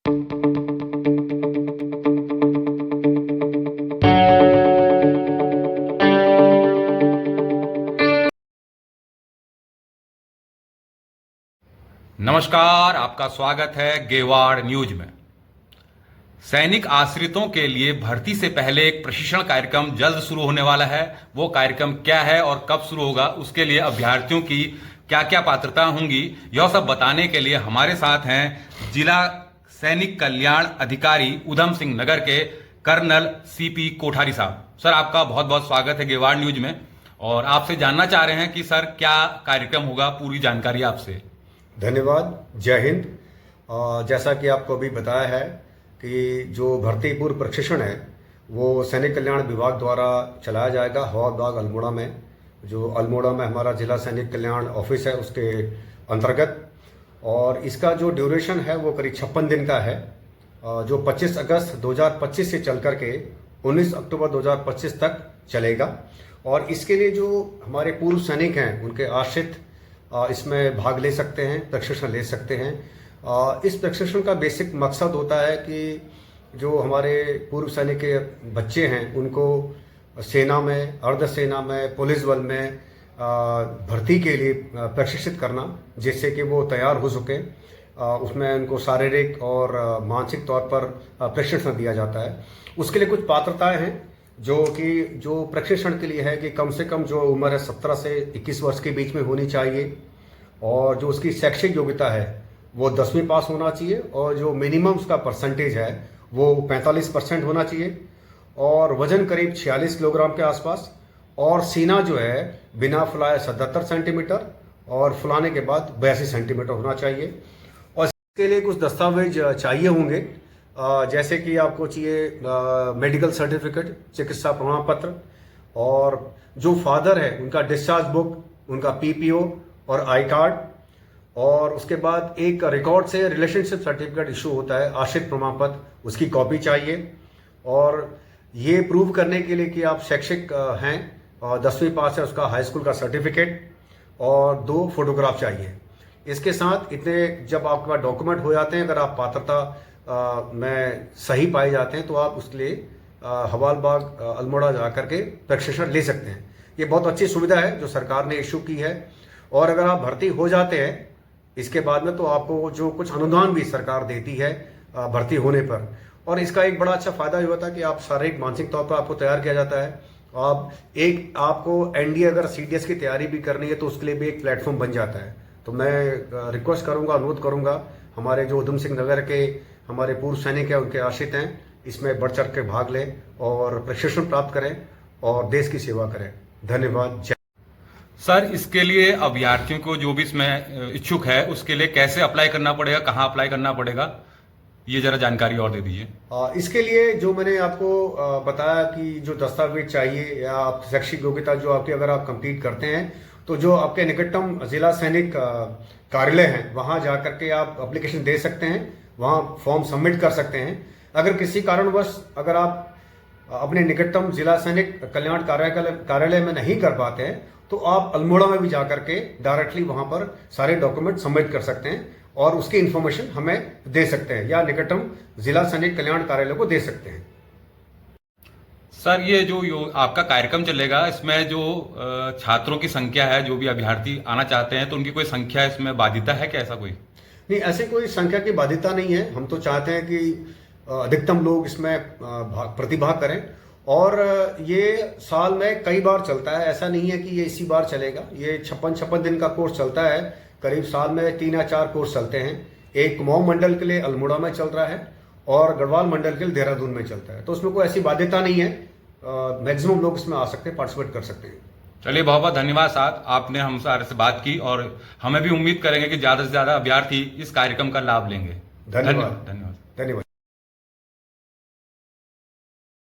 नमस्कार, आपका स्वागत है गेवाड़ न्यूज में। सैनिक आश्रितों के लिए भर्ती से पहले एक प्रशिक्षण कार्यक्रम जल्द शुरू होने वाला है। वो कार्यक्रम क्या है और कब शुरू होगा, उसके लिए अभ्यर्थियों की क्या क्या पात्रता होंगी, यह सब बताने के लिए हमारे साथ हैं जिला सैनिक कल्याण अधिकारी ऊधम सिंह नगर के कर्नल सीपी कोठारी साहब। सर, आपका बहुत बहुत स्वागत है गेवाड़ न्यूज में, और आपसे जानना चाह रहे हैं कि सर क्या कार्यक्रम होगा, पूरी जानकारी आपसे। धन्यवाद, जय हिंद। जैसा कि आपको अभी बताया है कि जो भर्ती पूर्व प्रशिक्षण है वो सैनिक कल्याण विभाग द्वारा चलाया जाएगा हवा विभाग अल्मोड़ा में। जो अल्मोड़ा में हमारा जिला सैनिक कल्याण ऑफिस है उसके अंतर्गत, और इसका जो ड्यूरेशन है वो करीब 56 दिन का है, जो 25 अगस्त 2025 से चल करके 19 अक्टूबर 2025 तक चलेगा। और इसके लिए जो हमारे पूर्व सैनिक हैं उनके आश्रित इसमें भाग ले सकते हैं, प्रशिक्षण ले सकते हैं। इस प्रशिक्षण का बेसिक मकसद होता है कि जो हमारे पूर्व सैनिक के बच्चे हैं उनको सेना में, अर्धसेना में, पुलिस बल में भर्ती के लिए प्रशिक्षित करना, जिससे कि वो तैयार हो सके। उसमें उनको शारीरिक और मानसिक तौर पर प्रशिक्षण दिया जाता है। उसके लिए कुछ पात्रताएं हैं जो प्रशिक्षण के लिए है कि कम से कम जो उम्र है 17 से 21 वर्ष के बीच में होनी चाहिए, और जो उसकी शैक्षिक योग्यता है वो 10वीं पास होना चाहिए, और जो मिनिमम उसका परसेंटेज है वो 45% होना चाहिए, और वजन करीब 46 किलोग्राम के आसपास, और सीना जो है बिना फुलाए 77 सेंटीमीटर और फुलाने के बाद 82 सेंटीमीटर होना चाहिए। और इसके लिए कुछ दस्तावेज चाहिए होंगे, जैसे कि आपको चाहिए मेडिकल सर्टिफिकेट, चिकित्सा प्रमाण पत्र, और जो फादर है उनका डिस्चार्ज बुक, उनका पीपीओ और आई कार्ड, और उसके बाद एक रिकॉर्ड से रिलेशनशिप सर्टिफिकेट इशू होता है, आश्रित प्रमाण पत्र, उसकी कॉपी चाहिए। और ये प्रूव करने के लिए कि आप शैक्षिक हैं और 10वीं पास है उसका हाई स्कूल का सर्टिफिकेट, और 2 फोटोग्राफ चाहिए। इसके साथ इतने जब आपके पास डॉक्यूमेंट हो जाते हैं, अगर आप पात्रता में सही पाए जाते हैं तो आप उसके लिए हवालबाग अल्मोड़ा जा करके प्रशिक्षण ले सकते हैं। ये बहुत अच्छी सुविधा है जो सरकार ने इशू की है। और अगर आप भर्ती हो जाते हैं इसके बाद में, तो आपको जो कुछ अनुदान भी सरकार देती है भर्ती होने पर। और इसका एक बड़ा अच्छा फायदा ये होता है कि आप शारीरिक मानसिक तौर पर आपको तैयार किया जाता है। आपको एनडीए अगर सीडीएस की तैयारी भी करनी है तो उसके लिए भी एक प्लेटफॉर्म बन जाता है। तो मैं रिक्वेस्ट करूंगा, अनुरोध करूंगा, हमारे जो ऊधम सिंह नगर के हमारे पूर्व सैनिक हैं, उनके आश्रित हैं, इसमें बढ़ चढ़ के भाग लें और प्रशिक्षण प्राप्त करें और देश की सेवा करें। धन्यवाद। सर, इसके लिए अभ्यर्थियों को जो भी इसमें इच्छुक है उसके लिए कैसे अप्लाई करना पड़ेगा, कहाँ अप्लाई करना पड़ेगा, ये जरा जानकारी और दे दीजिए। इसके लिए जो मैंने आपको बताया कि जो दस्तावेज चाहिए या आप शैक्षिक योग्यता जो आपकी अगर आप कंप्लीट करते हैं तो जो आपके निकटतम जिला सैनिक कार्यालय हैं वहां जाकर के आप एप्लीकेशन दे सकते हैं, वहां फॉर्म सबमिट कर सकते हैं। अगर किसी कारणवश अगर आप अपने निकटतम जिला सैनिक कल्याण कार्यालय में नहीं कर पाते हैं तो आप अल्मोड़ा में भी जाकर के डायरेक्टली वहां पर सारे डॉक्यूमेंट सबमिट कर सकते हैं और उसकी इंफॉर्मेशन हमें दे सकते हैं, या निकटतम जिला सैनिक कल्याण कार्यालय को दे सकते हैं। सर, ये जो आपका कार्यक्रम चलेगा इसमें जो छात्रों की संख्या है, जो भी अभ्यर्थी आना चाहते हैं, तो उनकी कोई संख्या इसमें बाध्यता है क्या, ऐसा कोई? नहीं, ऐसे कोई संख्या की बाध्यता नहीं है। हम तो चाहते हैं कि अधिकतम लोग इसमें प्रतिभाग करें, और ये साल में कई बार चलता है, ऐसा नहीं है कि ये इसी बार चलेगा। ये 56 दिन का कोर्स चलता है, करीब साल में 3 या 4 कोर्स चलते हैं। एक कुमाऊं मंडल के लिए अल्मोड़ा में चल रहा है और गढ़वाल मंडल के लिए देहरादून में चलता है, तो उसमें कोई ऐसी बाध्यता नहीं है। मैक्सिमम लोग इसमें आ सकते हैं, पार्टिसिपेट कर सकते हैं। चलिए, बहुत बहुत धन्यवाद साहब, आपने हमसे बात की, और हमें भी उम्मीद करेंगे कि ज्यादा से ज्यादा अभ्यर्थी इस कार्यक्रम का लाभ लेंगे। धन्यवाद।